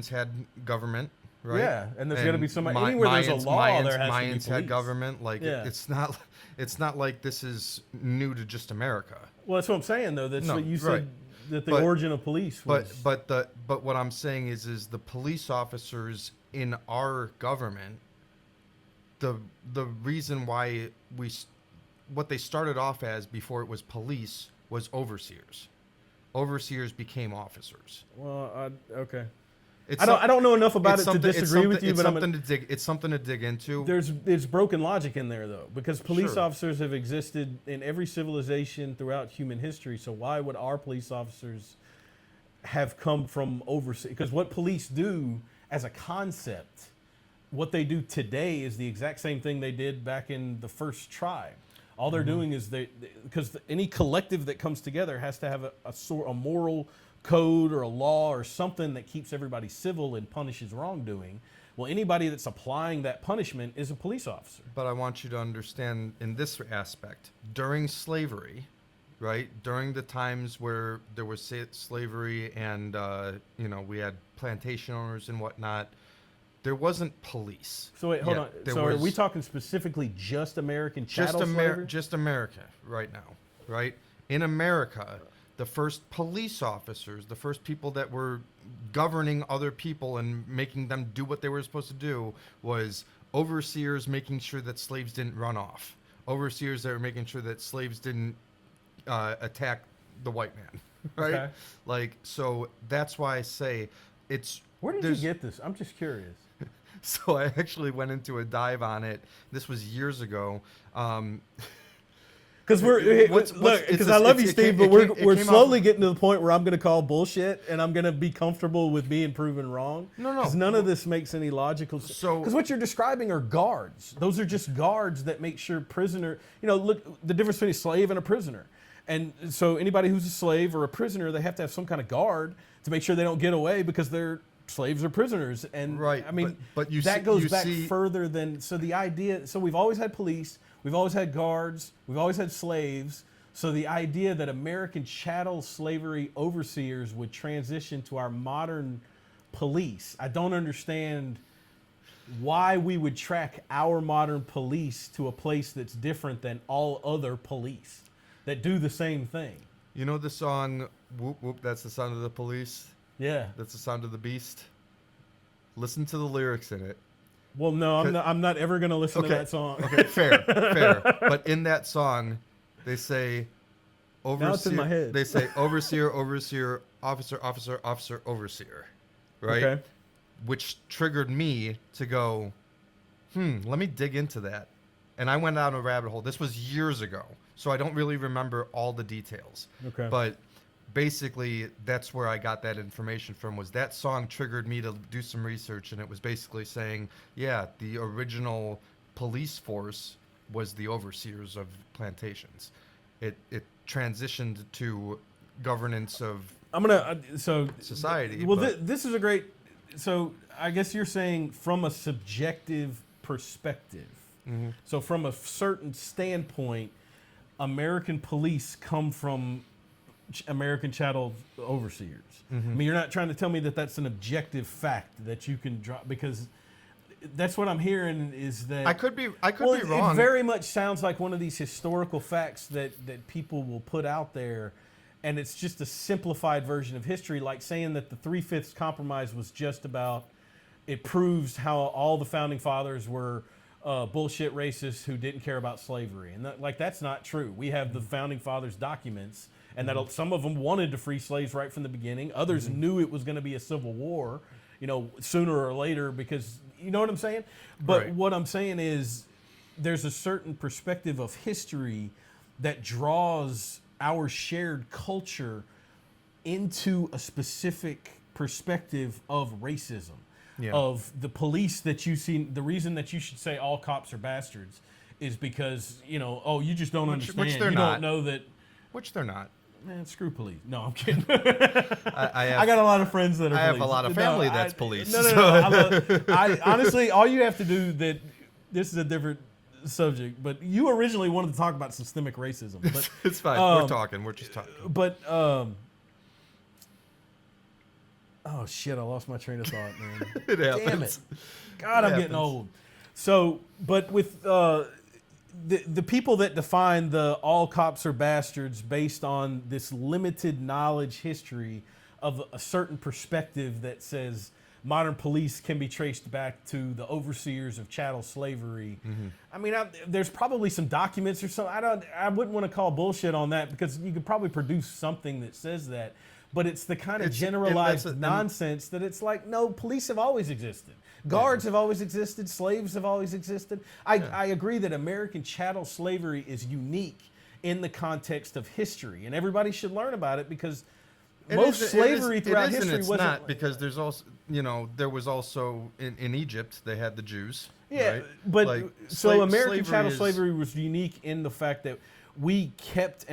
had government, right? Yeah, and there's got to be somebody. Anywhere there's a law, there has to be police. Mayans had government. It's not like this is new to just America. Well, that's what I'm saying, though. That's what you said, that the origin of police was. But what I'm saying is the police officers in our government, the reason why what they started off as before it was police was overseers. Overseers became officers. Well, okay. I don't know enough about it to disagree with you, but it's something to dig into. There's broken logic in there, though, because police officers have existed in every civilization throughout human history. So why would our police officers have come from overseas? Because what police do as a concept, what they do today is the exact same thing they did back in the first tribe. All they're doing is because any collective that comes together has to have a moral code or a law or something that keeps everybody civil and punishes wrongdoing. Well, anybody that's applying that punishment is a police officer. But I want you to understand in this aspect, during slavery, right? During the times where there was slavery and, we had plantation owners and whatnot, there wasn't police. So wait, hold yet. on. There So are was we talking specifically just American chattel slavery? just America right now, right? In America, the first police officers, the first people that were governing other people and making them do what they were supposed to do was overseers making sure that slaves didn't run off. Overseers that were making sure that slaves didn't attack the white man, right? Okay. Like, so that's why I say it's... Where did you get this? I'm just curious. So I actually went into a dive on it. This was years ago. Because I love you, Steve, but we're slowly getting to the point where I'm going to call bullshit, and I'm going to be comfortable with being proven wrong. No. Because none of this makes any logical sense. So- Because what you're describing are guards. Those are just guards that make sure prisoner. Look the difference between a slave and a prisoner. And so anybody who's a slave or a prisoner, they have to have some kind of guard to make sure they don't get away because they're slaves or prisoners. And Right, I mean, but you that see- goes you back see- further than so the idea. So we've always had police. We've always had guards. We've always had slaves. So the idea that American chattel slavery overseers would transition to our modern police, I don't understand why we would track our modern police to a place that's different than all other police that do the same thing. You know the song, Whoop Whoop, that's the sound of the police? Yeah. That's the sound of the beast? Listen to the lyrics in it. Well, no, I'm not ever going to listen to that song. Okay, fair. But in that song, they say overseer. Now it's in my head. They say overseer, officer, overseer, right? Okay. Which triggered me to go, let me dig into that. And I went down a rabbit hole. This was years ago, so I don't really remember all the details. Okay. But basically, that's where I got that information from. Was that song triggered me to do some research, and it was basically saying, yeah, the original police force was the overseers of plantations. It transitioned to governance of society. Well, this is a great. So I guess you're saying from a subjective perspective. Mm-hmm. So from a certain standpoint, American police come from American chattel overseers. Mm-hmm. I mean, you're not trying to tell me that that's an objective fact that you can drop, because that's what I'm hearing is that I could be wrong. It very much sounds like one of these historical facts that people will put out there, and it's just a simplified version of history, like saying that the 3/5 compromise was just about, it proves how all the founding fathers were bullshit racists who didn't care about slavery. And that's not true. We have the founding fathers documents, and that some of them wanted to free slaves right from the beginning. Others knew it was going to be a civil war, sooner or later, because you know what I'm saying? But Right. what I'm saying is there's a certain perspective of history that draws our shared culture into a specific perspective of racism. Yeah. Of the police that you see. The reason that you should say all cops are bastards is because, you just don't understand. which they're you not. don't know that. Which they're not. Man, screw police. No, I'm kidding. I got a lot of friends that are I have police. a lot of family that's police. No. I honestly, all you have to do this is a different subject, but you originally wanted to talk about systemic racism. But It's fine. We're just talking. But oh shit, I lost my train of thought, man. It happens. Damn it. God, I'm getting old. So, but with the people that define the all cops are bastards based on this limited knowledge history of a certain perspective that says modern police can be traced back to the overseers of chattel slavery. Mm-hmm. I mean, there's probably some documents or something. I wouldn't want to call bullshit on that, because you could probably produce something that says that. But it's the kind of generalized nonsense that it's like, no, police have always existed. Guards have always existed. Slaves have always existed. I agree that American chattel slavery is unique in the context of history, and everybody should learn about it, because most slavery throughout history wasn't. Not, because there's also, there was also in Egypt they had the Jews. Yeah, right? but so American chattel is- slavery was unique in the fact that we kept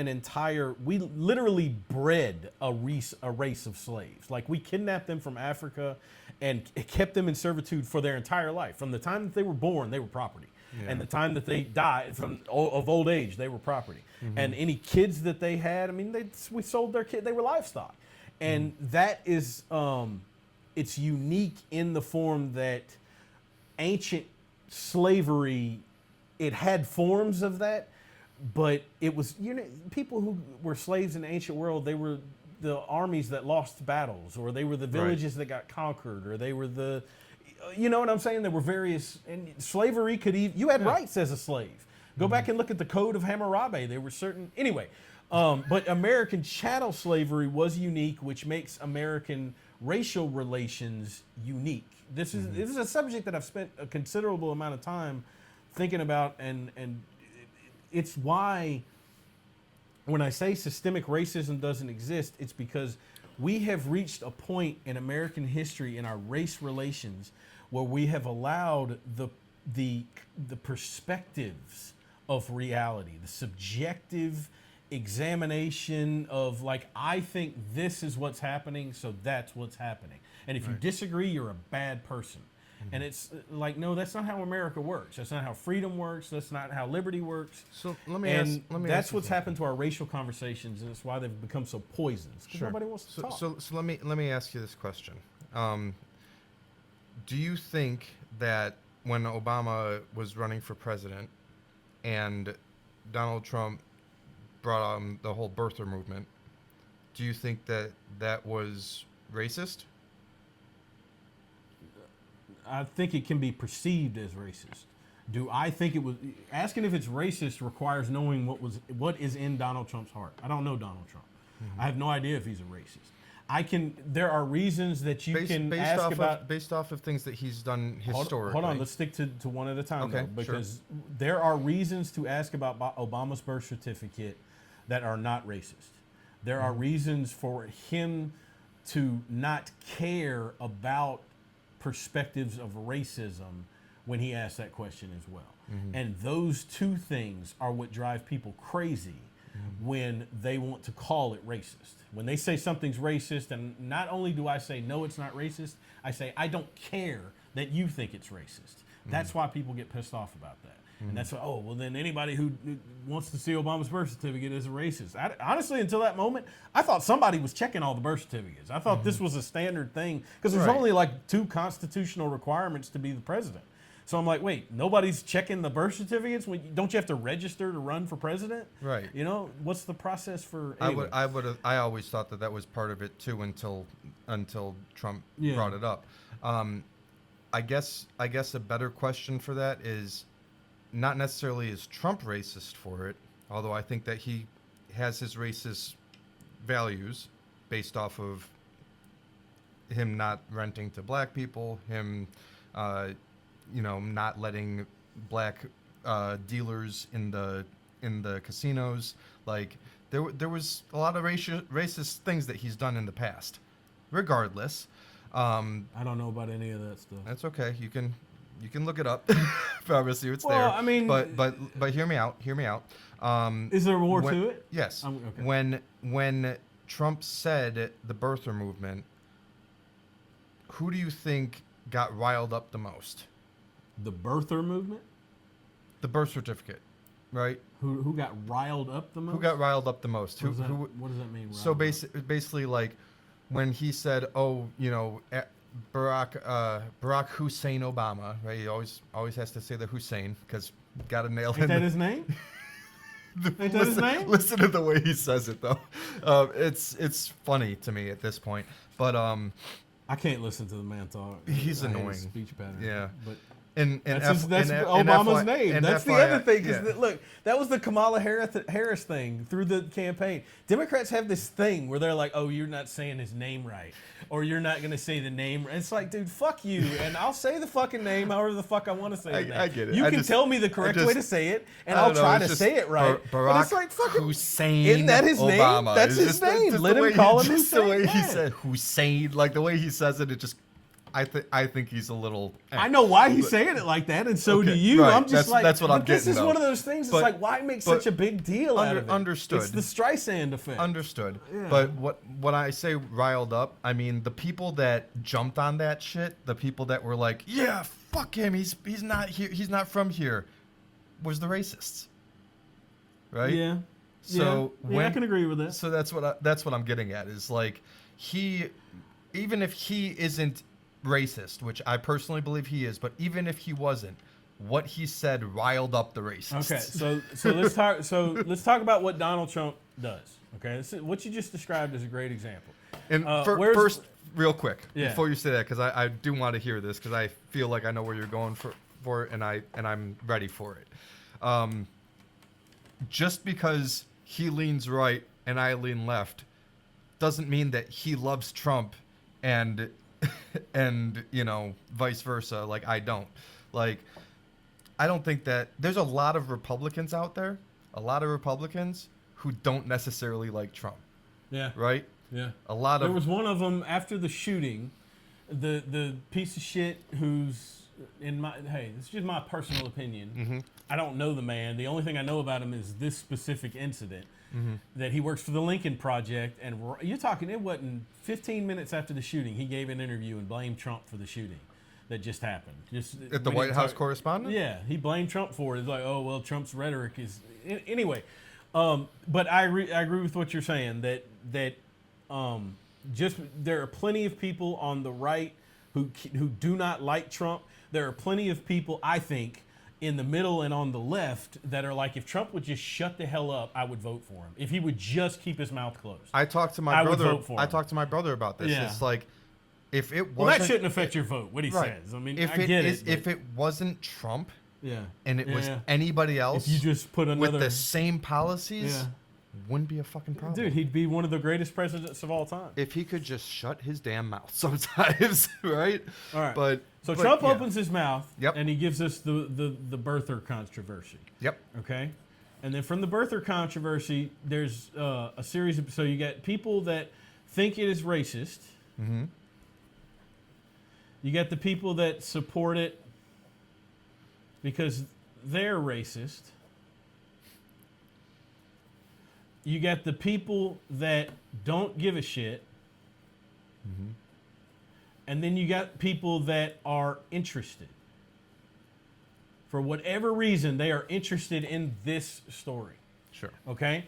we literally bred a race of slaves. Like, we kidnapped them from Africa and it kept them in servitude for their entire life. From the time that they were born, they were property. And the time that they died of old age, they were property. And any kids that they had, I mean, we sold their kid, they were livestock. And that is, it's unique in the form that ancient slavery, it had forms of that, but it was, people who were slaves in the ancient world, they were the armies that lost battles, or they were the villages that got conquered, or they were the, you know what I'm saying? There were various, and slavery could even, you had rights as a slave. Go back and look at the Code of Hammurabi. There were certain, anyway, but American chattel slavery was unique, which makes American racial relations unique. This is a subject that I've spent a considerable amount of time thinking about, and it's why when I say systemic racism doesn't exist, it's because we have reached a point in American history in our race relations where we have allowed the perspectives of reality, the subjective examination of, like, I think this is what's happening, so that's what's happening. And if you disagree, you're a bad person. And it's like, no, that's not how America works. That's not how freedom works. That's not how liberty works. So let me and ask that's you what's something. happened to our racial conversations, and it's why they've become so poisonous. Because nobody wants to talk. So let me ask you this question. Do you think that when Obama was running for president and Donald Trump brought on the whole birther movement, do you think that that was racist? I think it can be perceived as racist. Do I think it was? Asking if it's racist requires knowing what is in Donald Trump's heart. I don't know Donald Trump. I have no idea if he's a racist. There are reasons that you can ask about based off of things that he's done historically. Hold on, let's stick to one at a time, Okay, though, because there are reasons to ask about Obama's birth certificate that are not racist. There are reasons for him to not care about perspectives of racism when he asks that question as well. And those two things are what drive people crazy when they want to call it racist. When they say something's racist, and not only do I say, no, it's not racist, I say, I don't care that you think it's racist. That's why people get pissed off about that. And that's why, oh, well, then anybody who wants to see Obama's birth certificate is a racist. Honestly, until that moment, I thought somebody was checking all the birth certificates. I thought this was a standard thing, because there's only like 2 constitutional requirements to be the president. So I'm like, wait, nobody's checking the birth certificates? Don't you have to register to run for president? Right. You know, what's the process for? I always thought that was part of it too until Trump brought it up. I guess a better question for that is not necessarily is Trump racist for it, although I think that he has his racist values based off of him not renting to black people, him not letting black dealers in the casinos. Like there was a lot of racist things that he's done in the past. Regardless, I don't know about any of that stuff. that's okay. You can look it up. Obviously, it's Well, there. I mean, but hear me out. Hear me out. Is there more to it? Yes. Okay. When Trump said the birther movement, who do you think got riled up the most? The birther movement? The birth certificate, right? Who got riled up the most? Who got riled up the most? What does that mean? So riled up? basically, like when he said, "Oh, Barack Hussein Obama," right? He always has to say the Hussein because got to nail Ain't that his name? Ain't that his name? Listen to the way he says it, though. It's funny to me at this point, but I can't listen to the man talk. He's I hate annoying. his speech pattern. Yeah. But and that's and Obama's FY name. and That's the FYI other thing. yeah. Look, that was the Kamala Harris thing through the campaign. Democrats have this thing where they're like, "Oh, you're not saying his name right, or you're not going to say the name." It's like, dude, fuck you, and I'll say the fucking name however the fuck I want to say it. I get it. You I can just- tell me the correct I just- way to say it, and I I'll don't know, try it's to just say it right. Barack But it's like, fucking Hussein Isn't that his name? Obama. That's It's his name. just Let the him way call him just the Hussein. way he Yeah. said Hussein, like the way he says it, it just I think he's a little. I know why he's saying it like that, and so do Okay, you. right. I'm just That's what I'm but this getting, is though. one of those things. It's But- like, why make but such a big deal out of it? Understood. It's the Streisand effect. Understood. Yeah. But what I say riled up, I mean the people that jumped on that shit, the people that were like, yeah, fuck him, he's not here, he's not from here, was the racists. Right? Yeah. So I can agree with that. So that's what I'm getting at is like even if he isn't racist, which I personally believe he is, but even if he wasn't, what he said riled up the racists. Okay, so let's talk. So let's talk about what Donald Trump does. Okay, what you just described is a great example. And first, real quick, before you say that, because I do want to hear this, because I feel like I know where you're going for it, and I'm ready for it. Just because he leans right and I lean left doesn't mean that he loves Trump and vice versa. Like, I don't. Like, I don't think that there's a lot of Republicans out there, who don't necessarily like Trump. Yeah. Right? Yeah. There was one of them after the shooting, the piece of shit who's this is just my personal opinion. Mm-hmm. I don't know the man. The only thing I know about him is this specific incident. Mm-hmm. That he works for the Lincoln Project, and you're talking, it wasn't 15 minutes after the shooting, he gave an interview and blamed Trump for the shooting that just happened. At the White House correspondent? Yeah, he blamed Trump for it. It's like, oh, well, Trump's rhetoric is... Anyway, but I agree with what you're saying, that just there are plenty of people on the right who do not like Trump. There are plenty of people, I think, in the middle and on the left that are like, if Trump would just shut the hell up, I would vote for him. If he would just keep his mouth closed. I talked to my brother. would vote for him. I talked to my brother about this. Yeah. It's like, if it wasn't... Well, that shouldn't affect your vote, what he says. I mean, I get it. If it wasn't Trump, yeah, and it was anybody else, if you just put another... with the same policies, wouldn't be a fucking problem. Dude, he'd be one of the greatest presidents of all time. If he could just shut his damn mouth sometimes, right? All right. But Trump opens his mouth, Yep. and he gives us the birther controversy. Yep. Okay? And then from the birther controversy, there's a series of... So you got people that think it is racist. Mm-hmm. You got the people that support it because they're racist. You got the people that don't give a shit. Mm-hmm. And then you got people that are interested. For whatever reason, they are interested in this story. Sure. Okay?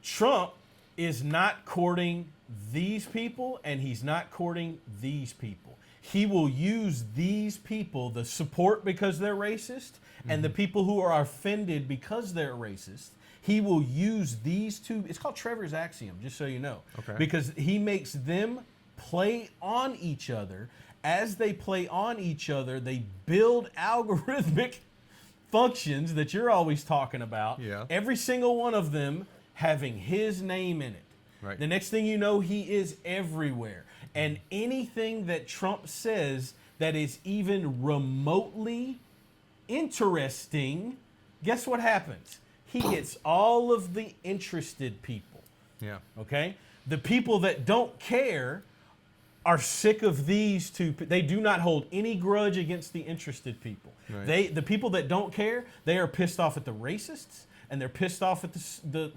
Trump is not courting these people, and he's not courting these people. He will use these people, the support because they're racist, and the people who are offended because they're racist. He will use these two. It's called Trevor's axiom, just so you know. Okay. Because he makes them play on each other. As they play on each other, they build algorithmic functions that you're always talking about. Yeah. Every single one of them having his name in it. Right. The next thing you know, he is everywhere. And anything that Trump says that is even remotely interesting, guess what happens? He gets all of the interested people. Yeah. Okay? The people that don't care are sick of these two. They do not hold any grudge against the interested people. Right. The people that don't care, they are pissed off at the racists, and they're pissed off at the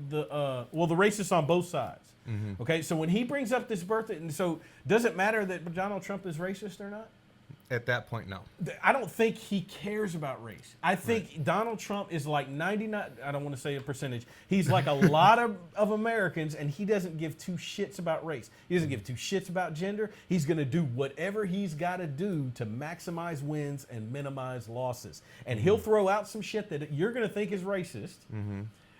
racists on both sides. Mm-hmm. Okay, so when he brings up this birthday, and so does it matter that Donald Trump is racist or not? At that point, no. I don't think he cares about race. I think Donald Trump is like 99, I don't want to say a percentage. He's like a lot of Americans, and he doesn't give two shits about race. He doesn't give two shits about gender. He's going to do whatever he's got to do to maximize wins and minimize losses. And he'll throw out some shit that you're going to think is racist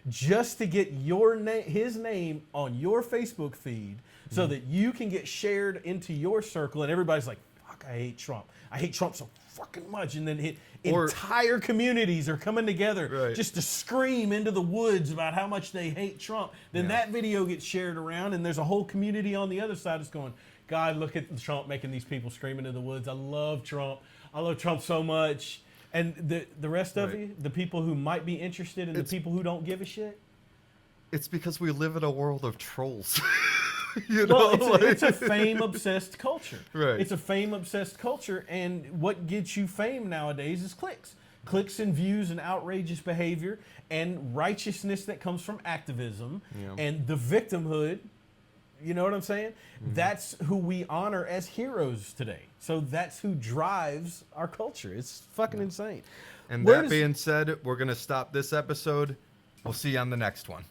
just to get his name on your Facebook feed so that you can get shared into your circle, and everybody's like, fuck, I hate Trump. I hate Trump so fucking much. And then entire communities are coming together just to scream into the woods about how much they hate Trump. Then that video gets shared around, and there's a whole community on the other side that's going, God, look at Trump making these people scream into the woods. I love Trump. I love Trump so much. And the rest of you, the people who might be interested and the people who don't give a shit. It's because we live in a world of trolls. It's a fame-obsessed culture. Right. It's a fame-obsessed culture, and what gets you fame nowadays is clicks. Clicks and views and outrageous behavior and righteousness that comes from activism and the victimhood. You know what I'm saying? Mm-hmm. That's who we honor as heroes today. So that's who drives our culture. It's fucking insane. And that being said, we're going to stop this episode. We'll see you on the next one.